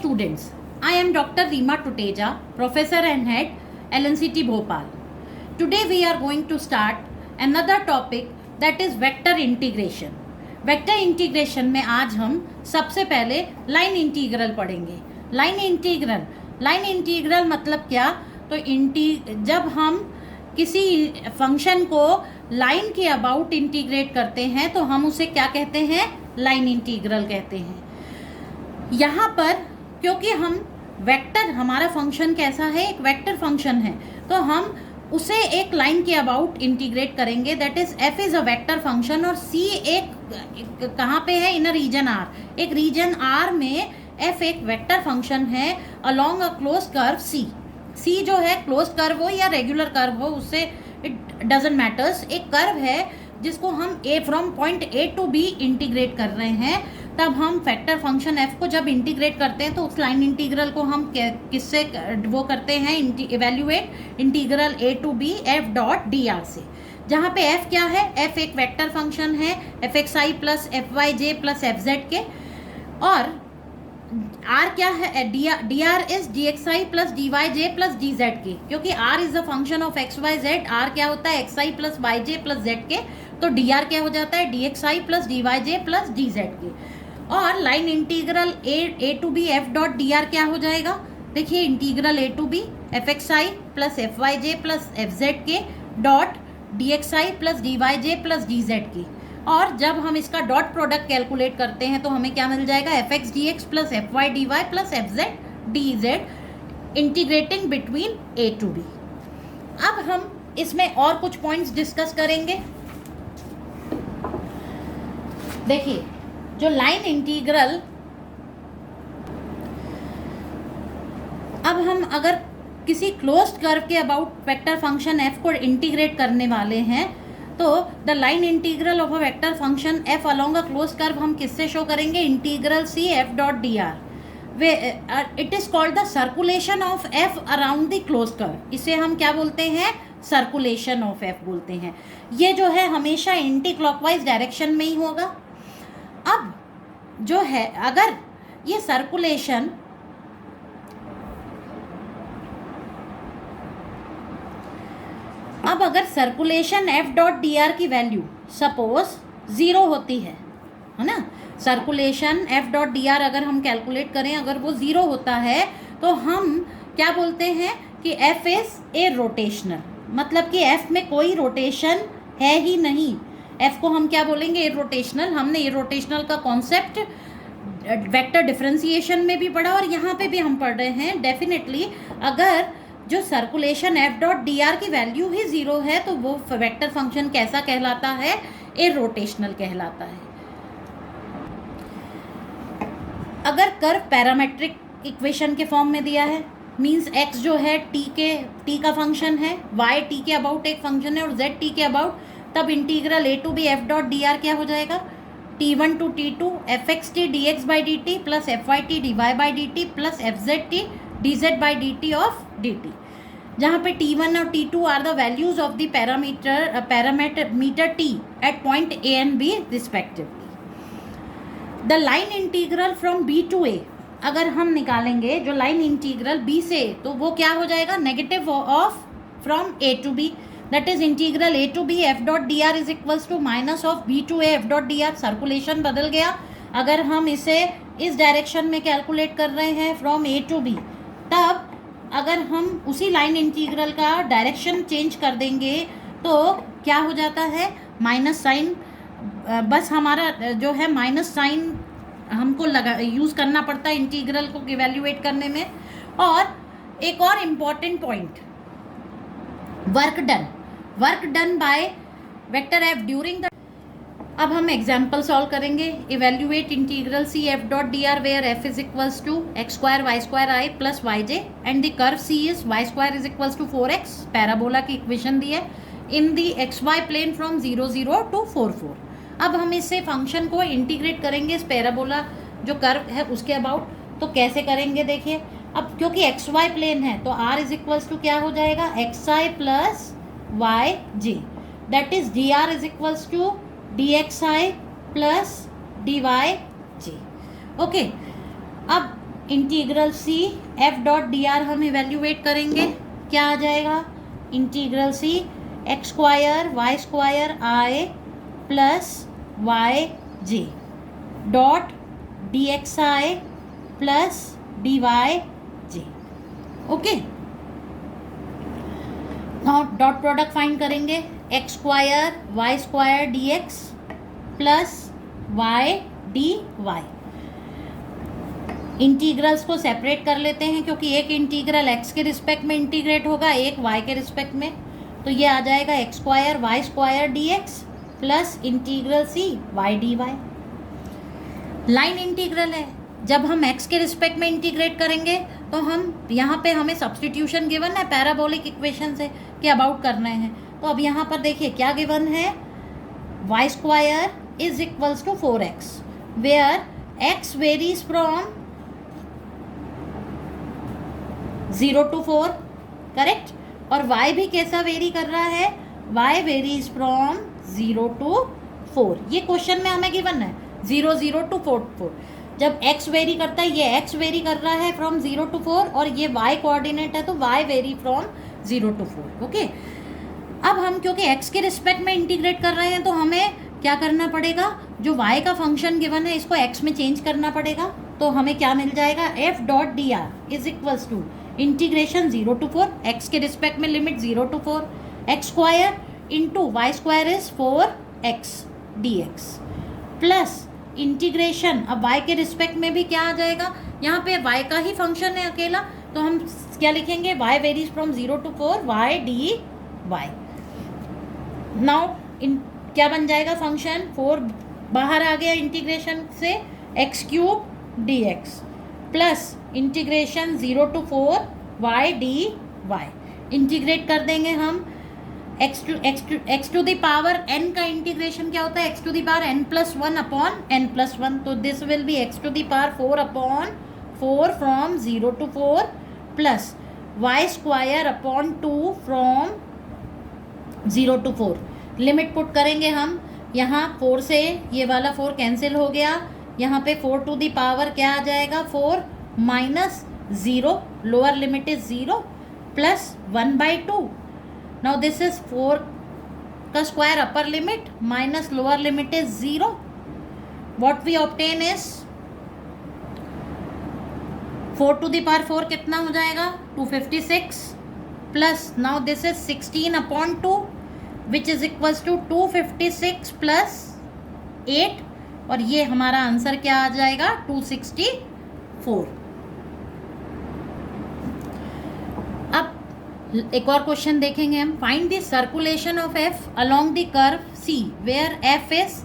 students, I am Dr. Reema Tuteja, Professor and Head, LNCT Bhopal. Today we are going to start another topic that is vector integration. Vector integration में आज हम सबसे पहले line integral पढ़ेंगे. Line integral मतलब क्या? तो जब हम किसी फंक्शन को लाइन के अबाउट इंटीग्रेट करते हैं तो हम उसे क्या कहते हैं? लाइन इंटीग्रल कहते हैं. यहाँ पर क्योंकि हम वेक्टर, हमारा फंक्शन कैसा है? एक वेक्टर फंक्शन है, तो हम उसे एक लाइन के अबाउट इंटीग्रेट करेंगे. That is F is a vector function और सी एक कहाँ पे है? इन अ रीजन आर. एक रीजन आर में एफ एक वेक्टर फंक्शन है अलोंग अ क्लोज कर्व सी. सी जो है क्लोज कर्व हो या रेगुलर कर्व हो, उससे इट डजेंट मैटर्स. एक कर्व है जिसको हम A from point A to B integrate कर रहे हैं. तब हम वेक्टर फंक्शन एफ को जब इंटीग्रेट करते हैं तो उस लाइन इंटीग्रल को हम किससे वो करते हैं? Evaluate integral A to B F dot D R से. जहाँ पे एफ क्या है? एफ एक वेक्टर फंक्शन है F X I plus F Y J plus F Z K. और आर क्या है? D are is D X I plus D Y J plus D Z K. क्योंकि R is a function of X Y Z. R क्या होता है? X I plus Y J plus Z K. तो D R क्या हो जाता है? D X I plus D Y J plus D Z K. और line integral A to B F dot D R क्या हो जाएगा? देखिए, integral A to B F X I plus F Y J plus F Z K dot D X I plus D Y J plus D Z K. और जब हम इसका dot product calculate करते हैं तो हमें क्या मिल जाएगा? F X D X plus F Y D Y plus F Z D Z integrating between A to B. अब हम इसमें और कुछ पॉइंट्स डिस्कस करेंगे. देखिए, जो लाइन इंटीग्रल, अब हम अगर किसी क्लोज्ड कर्व के अबाउट वेक्टर फंक्शन एफ को इंटीग्रेट करने वाले हैं तो the line integral of a vector function F along a close curve हम किससे शो करेंगे? Integral C F dot D R. Way it is called the circulation of F around the close curve. इसे हम क्या बोलते हैं? Circulation of F बोलते हैं. ये जो है हमेशा एंटी क्लॉकवाइज डायरेक्शन में ही होगा. अब जो है, अगर ये सर्कुलेशन अगर circulation F dot D R की वैल्यू सपोज 0 होती है ना, circulation F dot D R अगर हम कैलकुलेट करें, अगर वो 0 होता है तो हम क्या बोलते हैं कि एफ इज ए रोटेशनल. मतलब कि एफ में कोई रोटेशन है ही नहीं. एफ को हम क्या बोलेंगे? ए रोटेशनल. हमने ए रोटेशनल का कॉन्सेप्ट वेक्टर डिफरेंशिएशन में भी पढ़ा और यहाँ पे भी हम पढ़ रहे हैं. डेफिनेटली अगर जो circulation F dot D R की वैल्यू ही 0 है तो वो वेक्टर फंक्शन कैसा कहलाता है? ए रोटेशनल कहलाता है. अगर कर्व पैरामेट्रिक इक्वेशन के फॉर्म में दिया है, मींस एक्स जो है टी का फंक्शन है, वाई टी के अबाउट एक फंक्शन है और जेड टी के अबाउट, तब integral A to B F dot D R क्या हो जाएगा? T1 to T2 F X T D X by D T plus F Y T D Y by D T plus F Z T D Z by D T of D T. जहाँ पे T1 और T2 are the values of the parameter T at point A and B respectively. The line integral from B to A अगर हम निकालेंगे जो line integral B से, तो वो क्या हो जाएगा? Negative of from A to B. That is integral A to B F dot D R is equals to minus of B to A F dot D R. Circulation बदल गया. अगर हम इसे इस डायरेक्शन में कैलकुलेट कर रहे हैं फ्रॉम ए टू बी, तब अगर हम उसी लाइन इंटीग्रल का डायरेक्शन चेंज कर देंगे तो क्या हो जाता है? Minus sign. बस हमारा जो है माइनस साइन हमको यूज़ करना पड़ता है इंटीग्रल को इवेल्युएट करने में. और एक और important point, work done by vector F during the. अब हम एग्जाम्पल सॉल्व करेंगे. Evaluate integral C F dot D R where F is equals to X square Y square I plus Y J and the curve C is Y square is equals to 4x. Parabola की equation दी है in the X Y plane from 0 0 to 4 4. अब हम इससे function को integrate करेंगे इस parabola जो कर्व है उसके अबाउट. तो कैसे करेंगे? देखिए, अब क्योंकि एक्स वाई प्लेन है तो आर इज इक्वल्स टू क्या हो जाएगा? X I plus Y J. That is D are is equals to D X I plus D Y J. Okay, अब integral C F dot D R हम evaluate करेंगे, क्या आ जाएगा, integral C X square Y square I plus Y J dot D X I plus D Y J. Okay, now dot product find करेंगे, X square Y square D X plus Y D Y. Integrals को separate कर लेते हैं क्योंकि एक integral x के respect में integrate होगा, एक वाई के रिस्पेक्ट में, तो ये आ जाएगा X square Y square D X plus integral C Y D Y. Line integral है, जब हम एक्स के रिस्पेक्ट में इंटीग्रेट करेंगे तो हम यहाँ पे हमें सब्सटीट्यूशन गिवन है पैराबोलिक इक्वेशन से कि अबाउट करना है। तो अब यहाँ पर देखिए क्या गिवन है, Y square is equals to 4x where x varies from 0 to 4, correct, और y भी कैसा वेरी कर रहा है, y वेरीज फ्रॉम 0 to 4। ये क्वेश्चन में हमें गिवन है 0 0 to 4 4। जब x वेरी करता है, ये x वेरी कर रहा है फ्रॉम 0 to 4 और ये y कोऑर्डिनेट है तो y very from 0 to 4। Okay, अब हम क्योंकि x के रिस्पेक्ट में इंटीग्रेट कर रहे हैं तो हमें क्या करना पड़ेगा, जो y का फंक्शन गिवन है इसको x में चेंज करना पड़ेगा। तो हमें क्या मिल जाएगा, f dot D R is equals to integration 0 to 4, x के रिस्पेक्ट में limit 0 to 4, X square into Y square is 4x dx plus integration, अब y के रिस्पेक्ट में भी क्या आ जाएगा, यहाँ पे y का ही फंक्शन है अकेला तो हम क्या लिखेंगे, y varies from 0 to 4 y D Y. Now in क्या बन जाएगा फंक्शन, 4 बाहर आ गया इंटीग्रेशन से, X cube D X plus integration 0 to 4 y D Y. Integrate कर देंगे हम X to the power n का इंटीग्रेशन क्या होता है, X to the power n plus 1 upon n plus 1, तो this will be X to the power 4 upon 4 from 0 to 4 plus Y square upon 2 from 0 to 4। Limit put करेंगे हम, यहाँ 4 से ये वाला 4 कैंसिल हो गया, यहाँ पे 4 टू द पावर क्या आ जाएगा, 4 minus 0, lower limit is 0 plus 1/2। Now this is 4 का square upper limit minus lower limit is 0। What we obtain is 4 to the power 4 कितना हो जाएगा, 256 plus, now this is 16 upon 2 which is equals to 256 plus 8 और ये हमारा answer क्या आ जाएगा, 264। अब एक और क्वेश्चन देखेंगे हम, find the circulation of F along the curve C where F is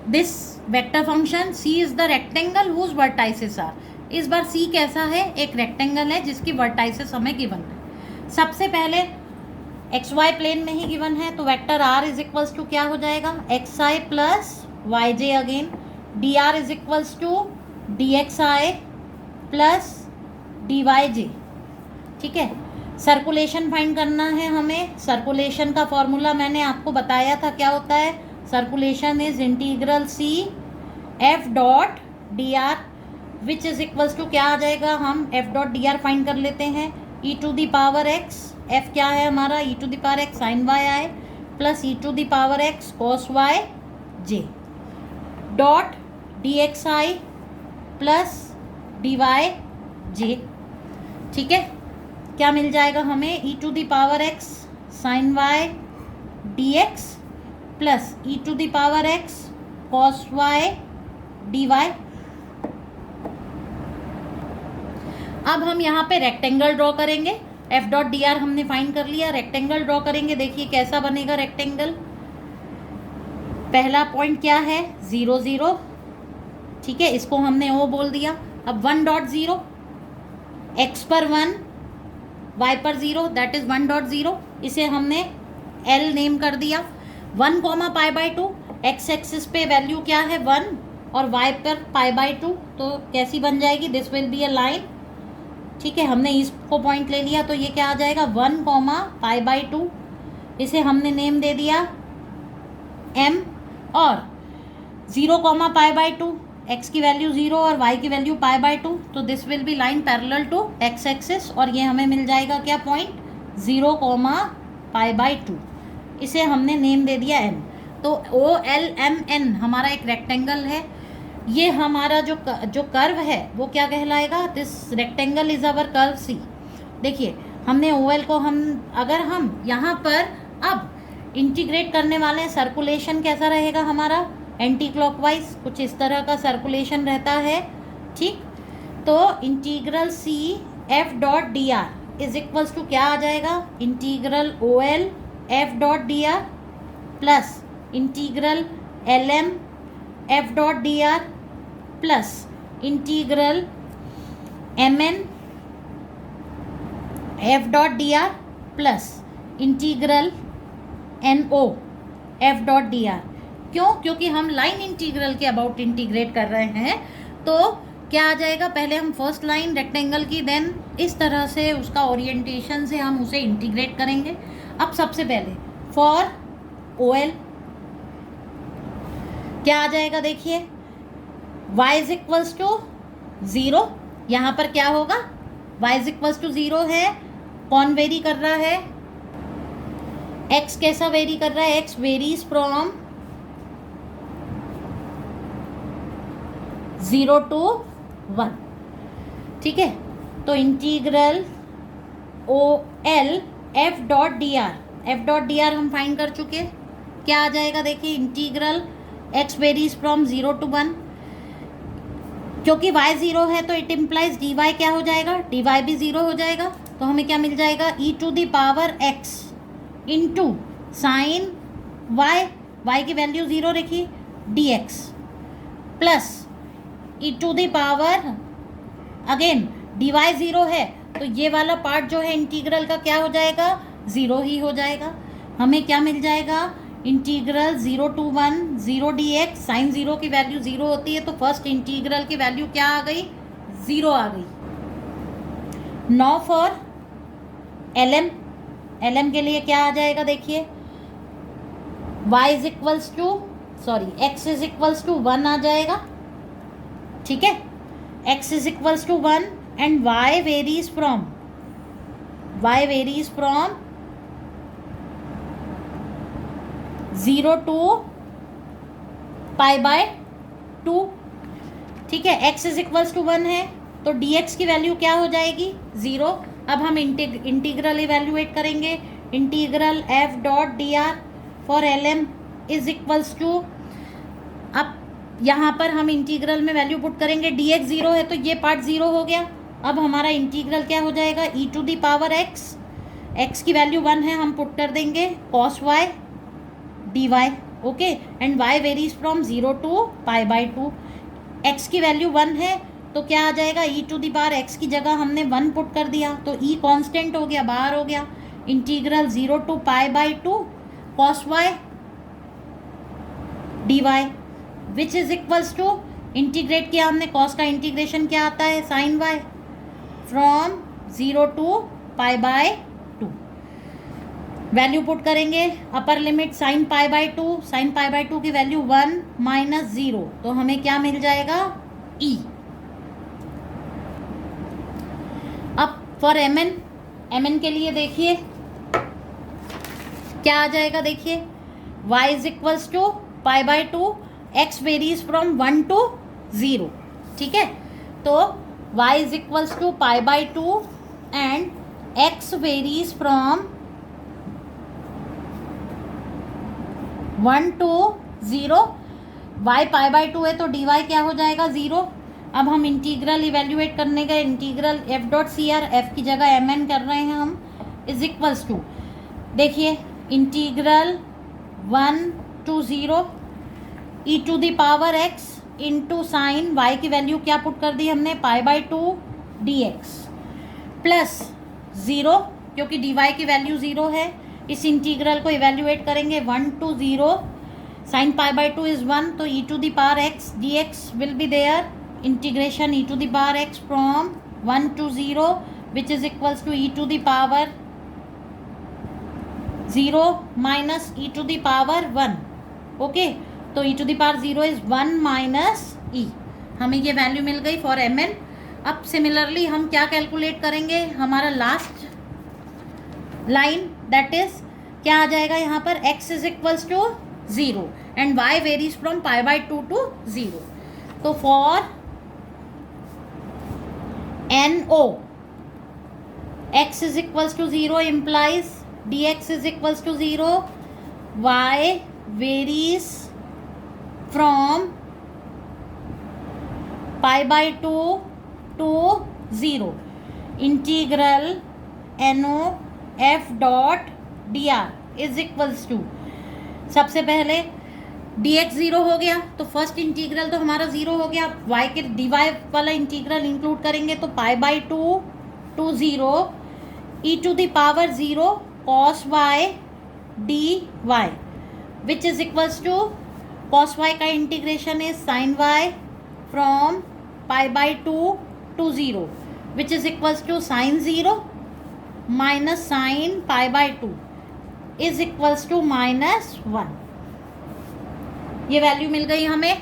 this vector function, C is the rectangle whose vertices are. इस बार सी कैसा है, एक रेक्टेंगल है जिसकी वर्टाइसेस हमें गिवन है। सबसे पहले एक्स वाई प्लेन में ही गिवन है तो vector R is equals to क्या हो जाएगा, X I plus Y J again, D are is equals to D X I plus D Y J. ठीक है, सर्कुलेशन फाइंड करना है हमें। सर्कुलेशन का फॉर्मूला मैंने आपको बताया था क्या होता है, circulation is integral C F dot D R which is equals to क्या आ जाएगा, हम F dot D R find कर लेते हैं, E to the power X, F क्या है हमारा, E to the power X sine Y I plus E to the power X cos Y J dot D X I plus D Y J. ठीक है, क्या मिल जाएगा हमें, E to the power X sine Y D X plus E to the power X cos Y D Y. अब हम यहाँ पे रेक्टेंगल ड्रॉ करेंगे, एफ डॉट डी आर हमने फाइंड कर लिया, रेक्टेंगल ड्रॉ करेंगे। देखिए कैसा बनेगा रेक्टेंगल, पहला पॉइंट क्या है 0 0, ठीक है, इसको हमने ओ बोल दिया। अब 1 डॉट 0, एक्स पर 1 वाई पर 0 दैट इज 1 डॉट 0, इसे हमने एल नेम कर दिया। 1 comma pi by 2, x axis पे वैल्यू क्या है 1 और वाई पर पाई बाई 2, तो कैसी बन जाएगी, this will be a line. ठीक है, हमने इसको पॉइंट ले लिया तो ये क्या आ जाएगा 1 कॉमा पाई बाई 2, इसे हमने नेम दे दिया m, और 0 कॉमा पाई बाई 2 x की वैल्यू 0 और y की वैल्यू पाई बाय 2, तो this will be line parallel to x axis, और ये हमें मिल जाएगा क्या पॉइंट 0, पाई बाय 2। इसे हमने नेम दे दिया n। तो OLMN हमारा एक रेक्टेंगल है। ये हमारा जो कर्व है वो क्या कहलाएगा, this rectangle is our curve C। देखिए हमने OL को अगर हम यहाँ पर अब इंटीग्रेट करने वाले हैं, सर्कुलेशन कैसा रहेगा हमारा, एंटी क्लॉकवाइज कुछ इस तरह का सर्कुलेशन रहता है, ठीक। तो integral C F.dr is equals to क्या आ जाएगा, integral OL F.dr plus integral LM F.dr plus integral MN F.dr plus integral NO F.dr। क्यों, क्योंकि हम लाइन इंटीग्रल के अबाउट इंटीग्रेट कर रहे हैं। तो क्या आ जाएगा, पहले हम फर्स्ट लाइन रेक्टेंगल की, देन इस तरह से उसका ओरिएंटेशन से हम उसे इंटीग्रेट करेंगे। अब सबसे पहले फॉर OL क्या आ जाएगा, देखिए y इज इक्वल्स टू 0, यहाँ पर क्या होगा, y इज इक्वल्स टू 0 है, कौन वेरी कर रहा है, x कैसा वेरी कर रहा है, x वेरीज फ्रॉम 0 to 1, ठीक है। तो इंटीग्रल OL F.dr हम फाइंड कर चुके, क्या आ जाएगा, देखिए integral x varies from 0 to 1, क्योंकि y 0 है तो इट इम्प्लाइज dy क्या हो जाएगा, dy भी 0 हो जाएगा। तो हमें क्या मिल जाएगा, e to the power x into sine y की वैल्यू 0 रखी, dx plus e to the power again dy 0 है, तो ये वाला पार्ट जो है इंटीग्रल का क्या हो जाएगा, 0 ही हो जाएगा। हमें क्या मिल जाएगा, इंटीग्रल 0 to 1 0 dx, साइन 0 की वैल्यू 0 होती है, तो फर्स्ट इंटीग्रल की वैल्यू क्या आ गई, 0 आ गई। नाउ फॉर LM के लिए क्या आ जाएगा, देखिए y is equals to x is equals to 1 आ जाएगा, ठीक है। x is equals to 1 and y varies from 0 to pi by 2, ठीक है। x इज इक्वल्स टू 1 है तो dx की वैल्यू क्या हो जाएगी, 0। अब हम इंटीग्रल इवेल्युएट करेंगे, integral F.dr for LM is equals to, अब यहाँ पर हम इंटीग्रल में वैल्यू पुट करेंगे, dx 0 है तो ये पार्ट 0 हो गया। अब हमारा इंटीग्रल क्या हो जाएगा, e to the power x की वैल्यू 1 है, हम पुट कर देंगे cos y dy, okay. And y varies from 0 to pi by 2, x की वैल्यू 1 है तो क्या आ जाएगा, e to the power x की जगह हमने 1 पुट कर दिया तो e कांस्टेंट हो गया, बाहर हो गया। Integral 0 to pi by 2 cos y dy which is equals to, integrate किया हमने, cos का इंटीग्रेशन क्या आता है, sine y from 0 to pi by 2। Value put करेंगे, upper limit sine pi by 2 की वैल्यू 1 माइनस 0, तो हमें क्या मिल जाएगा, e। अब फॉर mn के लिए देखिए क्या आ जाएगा, देखिए y is equals to pi by 2, x varies from 1 to 0, ठीक है। तो y is equals to pi by 2 and x varies from 1 to 0, y pi by 2 है तो dy क्या हो जाएगा, 0। अब हम इंटीग्रल इवेल्युएट करने का, इंटीग्रल F.cr, f की जगह mn कर रहे हैं हम, इज इक्वल्स टू, देखिए integral 1 to 0 e to the power x into sine y की वैल्यू क्या पुट कर दी हमने, पाई बाय 2 dx प्लस 0, क्योंकि dy की वैल्यू 0 है। इस इंटीग्रल को इवेल्युएट करेंगे, 1 to 0 sine pi by 2 is 1, तो e to the power x dx will be there, integration e to the power x from 1 to 0 which is equals to e to the power 0 minus e to the power 1, okay. तो e to the power 0 is 1 minus e, हमें ये value मिल गई for mn। अब similarly हम क्या calculate करेंगे, हमारा last line that is क्या आ जाएगा यहाँ पर, x is equals to 0 and y varies from π/2 to 0। तो for NO x is equals to 0 implies dx is equals to 0, y varies from π/2 to 0, integral NO f dot dr is equals to, सबसे पहले dx 0 हो गया तो first integral तो हमारा 0 हो गया, y के dy वाला इंटीग्रल इंक्लूड करेंगे तो π/2 to 0 e to the power 0 cos y dy which is equals to cos y का integration is sin y from π/2 to 0 which is equals to sin 0 minus sin π/2 is equals to -1। ये value मिल गई हमें।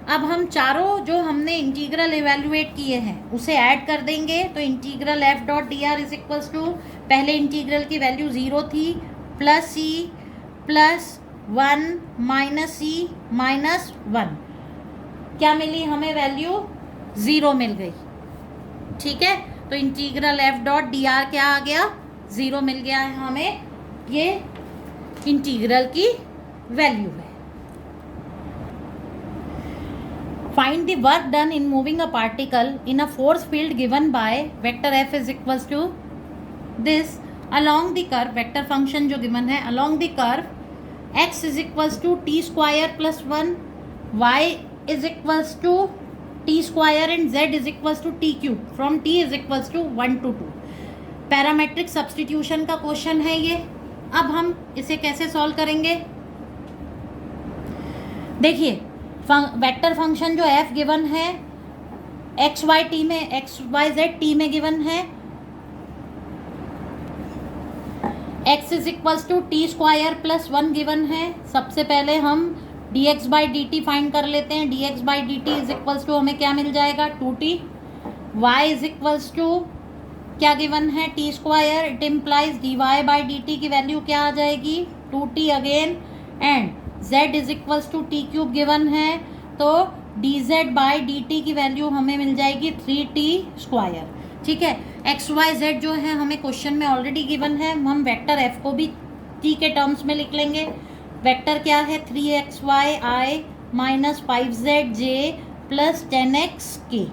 अब हम चारों जो हमने integral evaluate किए हैं उसे ऐड कर देंगे तो integral f dot D R is equals to, पहले इंटीग्रल की वैल्यू 0 थी, plus c plus 1 minus c minus 1, क्या मिली हमें वैल्यू 0 मिल गई। ठीक है, तो integral f dot D R क्या आ गया, 0 मिल गया है हमें, ये इंटीग्रल की वैल्यू है। Find the work done in moving a particle in a force field given by vector f is equals to this along the curve, vector function जो given है along the curve x is equals to t square plus 1, y is equals to t square and z is equals to t cube from t is equals to 1 to 2। Parametric substitution का question है ये। अब हम इसे कैसे solve करेंगे, देखिए vector function जो f गिवन है एक्स वाई टी में, एक्स वाई जेड टी में गिवन है, x is equals to t square plus 1 given है। सबसे पहले हम dx by D t find कर लेते हैं, dx by D t is equals to हमें क्या मिल जाएगा 2t, y is equals to क्या गिवन है t square, it implies dy by D t की वैल्यू क्या आ जाएगी 2t again, and z is equals to t cube given है तो dz बाई डी टी की वैल्यू हमें मिल जाएगी 3t स्क्वायर। ठीक है, एक्स वाई जेड जो है हमें क्वेश्चन में ऑलरेडी गिवन है, हम वेक्टर f को भी t के टर्म्स में लिख लेंगे। वेक्टर क्या है 3xy minus 5zj plus 10xk,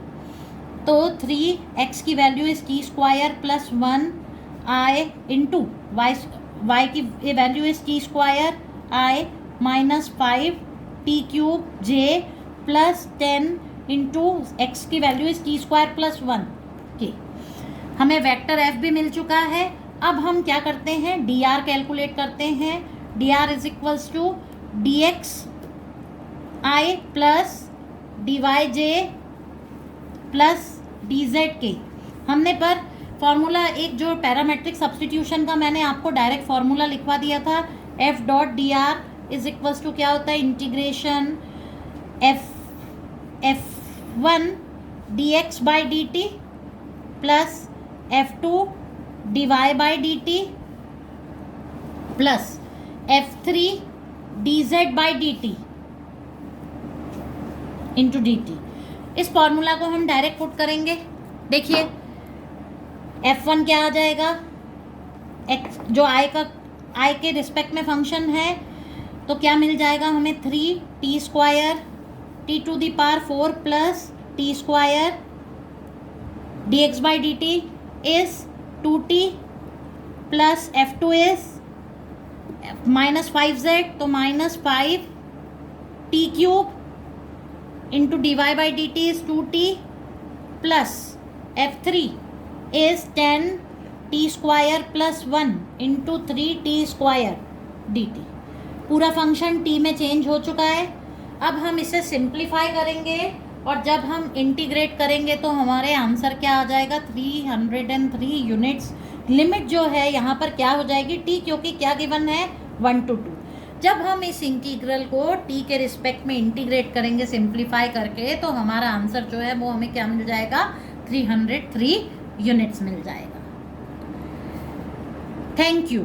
तो 3x की value is t square plus 1i into y की value is t square i minus 5 t cube j plus 10 into x की value is t square plus 1 के। हमें vector f भी मिल चुका है। अब हम क्या करते हैं dr कैलकुलेट करते हैं, dr is equals to dx i plus dy j plus dz k. हमने पर फॉर्मूला एक जो पैरामेट्रिक सब्सटीट्यूशन का मैंने आपको डायरेक्ट फार्मूला लिखवा दिया था, f dot D R is equals to क्या होता है integration f1 dx by D T plus f2 dy by D T plus f3 dz by D t into d t. इस फॉर्मूला को हम direct put करेंगे। देखिए f1 क्या आ जाएगा, x जो i के रिस्पेक्ट में फंक्शन है तो क्या मिल जाएगा हमें 3t square t to the power 4 plus t square dx by D t is 2t plus f2 is minus 5z तो minus 5t cube into dy by D t is 2t plus f3 is 10t square plus 1 into 3t square d t. पूरा function t में change हो चुका है। अब हम इसे simplify करेंगे और जब हम इंटीग्रेट करेंगे तो हमारे आंसर क्या आ जाएगा 303 यूनिट्स। लिमिट जो है यहाँ पर क्या हो जाएगी t, क्योंकि क्या गिवन है 1 to 2। जब हम इस इंटीग्रल को t के रिस्पेक्ट में इंटीग्रेट करेंगे सिंप्लीफाई करके, तो हमारा आंसर जो है वो हमें क्या मिल जाएगा, 303 यूनिट्स मिल जाएगा। Thank you.